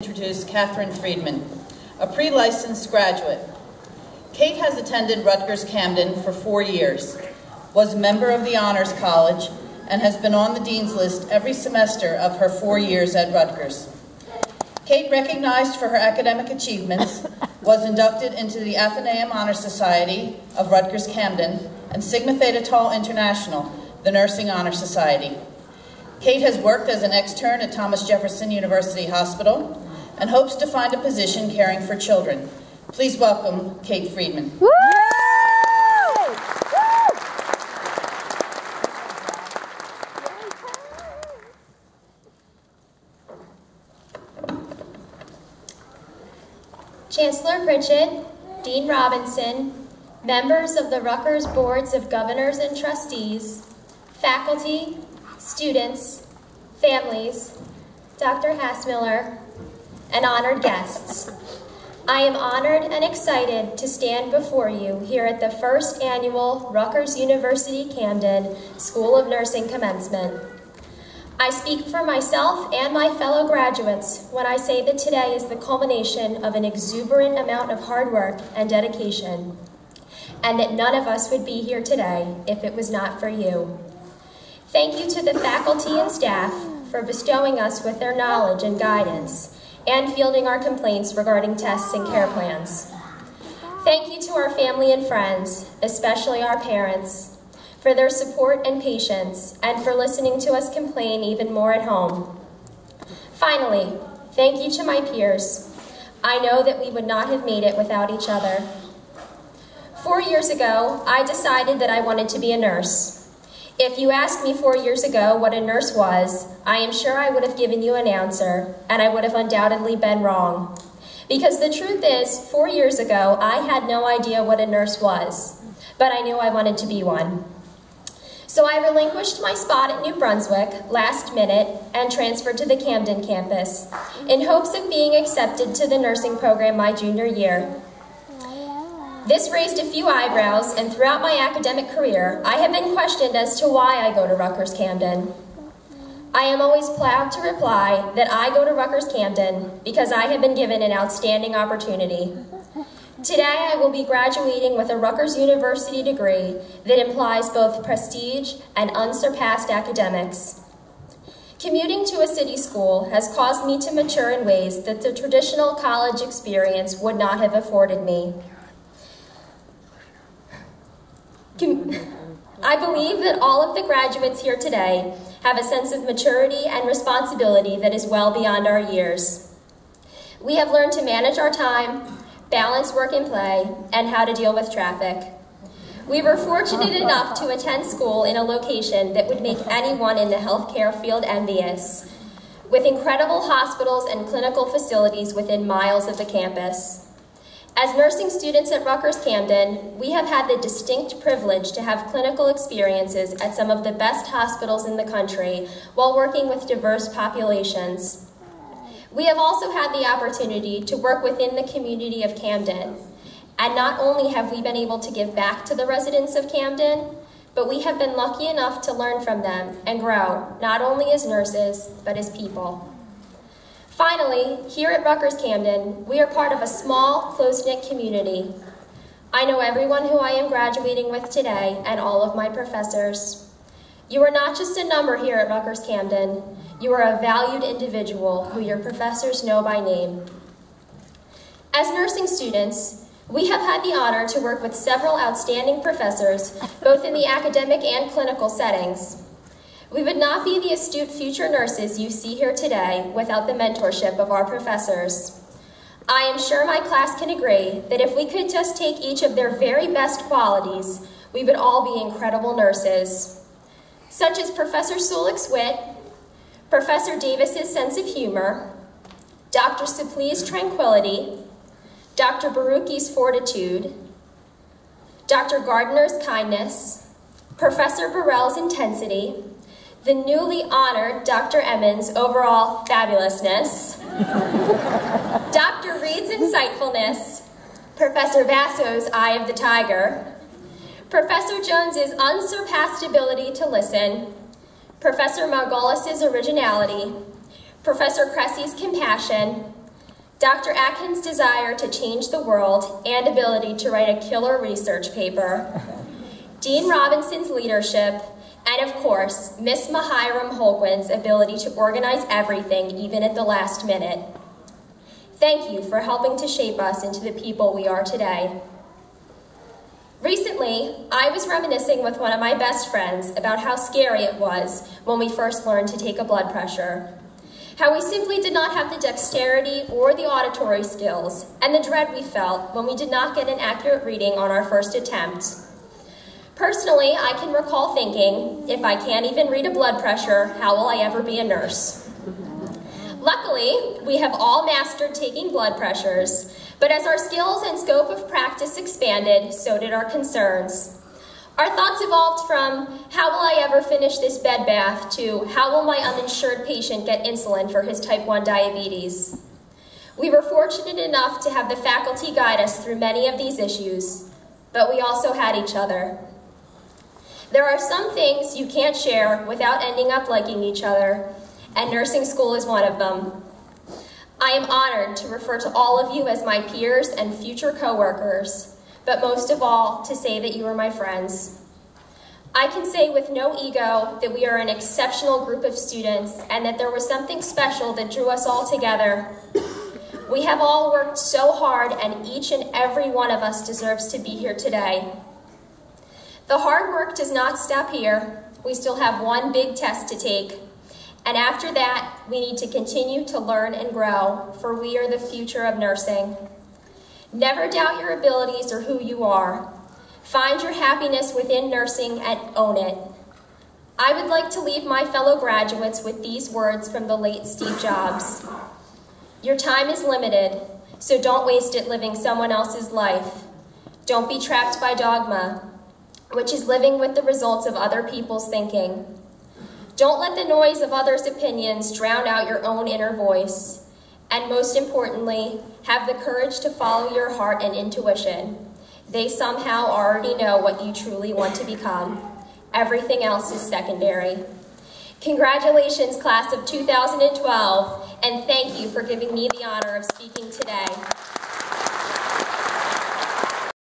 Introduce Catherine Friedman, a pre-licensed graduate. Kate has attended Rutgers Camden for 4 years, was a member of the Honors College, and has been on the Dean's List every semester of her 4 years at Rutgers. Kate, recognized for her academic achievements, was inducted into the Athenaeum Honor Society of Rutgers Camden and Sigma Theta Tau International, the Nursing Honor Society. Kate has worked as an extern at Thomas Jefferson University Hospital and hopes to find a position caring for children. Please welcome Kate Friedman. Woo! Chancellor Pritchett, Dean Robinson, members of the Rutgers Boards of Governors and Trustees, faculty, students, families, Dr. Hassmiller, and honored guests. I am honored and excited to stand before you here at the first annual Rutgers University Camden School of Nursing Commencement. I speak for myself and my fellow graduates when I say that today is the culmination of an exuberant amount of hard work and dedication, and that none of us would be here today if it was not for you. Thank you to the faculty and staff for bestowing us with their knowledge and guidance and fielding our complaints regarding tests and care plans. Thank you to our family and friends, especially our parents, for their support and patience and for listening to us complain even more at home. Finally, thank you to my peers. I know that we would not have made it without each other. 4 years ago, I decided that I wanted to be a nurse. If you asked me 4 years ago what a nurse was, I am sure I would have given you an answer, and I would have undoubtedly been wrong. Because the truth is, 4 years ago, I had no idea what a nurse was, but I knew I wanted to be one. So I relinquished my spot at New Brunswick last minute and transferred to the Camden campus in hopes of being accepted to the nursing program my junior year. This raised a few eyebrows, and throughout my academic career, I have been questioned as to why I go to Rutgers Camden. I am always proud to reply that I go to Rutgers Camden because I have been given an outstanding opportunity. Today, I will be graduating with a Rutgers University degree that implies both prestige and unsurpassed academics. Commuting to a city school has caused me to mature in ways that the traditional college experience would not have afforded me. I believe that all of the graduates here today have a sense of maturity and responsibility that is well beyond our years. We have learned to manage our time, balance work and play, and how to deal with traffic. We were fortunate enough to attend school in a location that would make anyone in the healthcare field envious, with incredible hospitals and clinical facilities within miles of the campus. As nursing students at Rutgers Camden, we have had the distinct privilege to have clinical experiences at some of the best hospitals in the country while working with diverse populations. We have also had the opportunity to work within the community of Camden, and not only have we been able to give back to the residents of Camden, but we have been lucky enough to learn from them and grow, not only as nurses, but as people. Finally, here at Rutgers Camden, we are part of a small, close-knit community. I know everyone who I am graduating with today and all of my professors. You are not just a number here at Rutgers Camden, you are a valued individual who your professors know by name. As nursing students, we have had the honor to work with several outstanding professors, both in the academic and clinical settings. We would not be the astute future nurses you see here today without the mentorship of our professors. I am sure my class can agree that if we could just take each of their very best qualities, we would all be incredible nurses, such as Professor Sulik's wit, Professor Davis's sense of humor, Dr. Supli's tranquility, Dr. Baruchi's fortitude, Dr. Gardner's kindness, Professor Burrell's intensity, the newly honored Dr. Emmons' overall fabulousness, Dr. Reed's insightfulness, Professor Vasso's eye of the tiger, Professor Jones's unsurpassed ability to listen, Professor Margolis's originality, Professor Cressy's compassion, Dr. Atkins' desire to change the world and ability to write a killer research paper, Dean Robinson's leadership, and of course, Miss Mahiram Holguin's ability to organize everything, even at the last minute. Thank you for helping to shape us into the people we are today. Recently, I was reminiscing with one of my best friends about how scary it was when we first learned to take a blood pressure. How we simply did not have the dexterity or the auditory skills, and the dread we felt when we did not get an accurate reading on our first attempt. Personally, I can recall thinking, if I can't even read a blood pressure, how will I ever be a nurse? Luckily, we have all mastered taking blood pressures, but as our skills and scope of practice expanded, so did our concerns. Our thoughts evolved from, how will I ever finish this bed bath, to how will my uninsured patient get insulin for his type 1 diabetes? We were fortunate enough to have the faculty guide us through many of these issues, but we also had each other. There are some things you can't share without ending up liking each other, and nursing school is one of them. I am honored to refer to all of you as my peers and future coworkers, but most of all, to say that you are my friends. I can say with no ego that we are an exceptional group of students and that there was something special that drew us all together. We have all worked so hard, and each and every one of us deserves to be here today. The hard work does not stop here. We still have one big test to take. And after that, we need to continue to learn and grow, for we are the future of nursing. Never doubt your abilities or who you are. Find your happiness within nursing and own it. I would like to leave my fellow graduates with these words from the late Steve Jobs. Your time is limited, so don't waste it living someone else's life. Don't be trapped by dogma, which is living with the results of other people's thinking. Don't let the noise of others' opinions drown out your own inner voice. And most importantly, have the courage to follow your heart and intuition. They somehow already know what you truly want to become. Everything else is secondary. Congratulations, class of 2012, and thank you for giving me the honor of speaking today.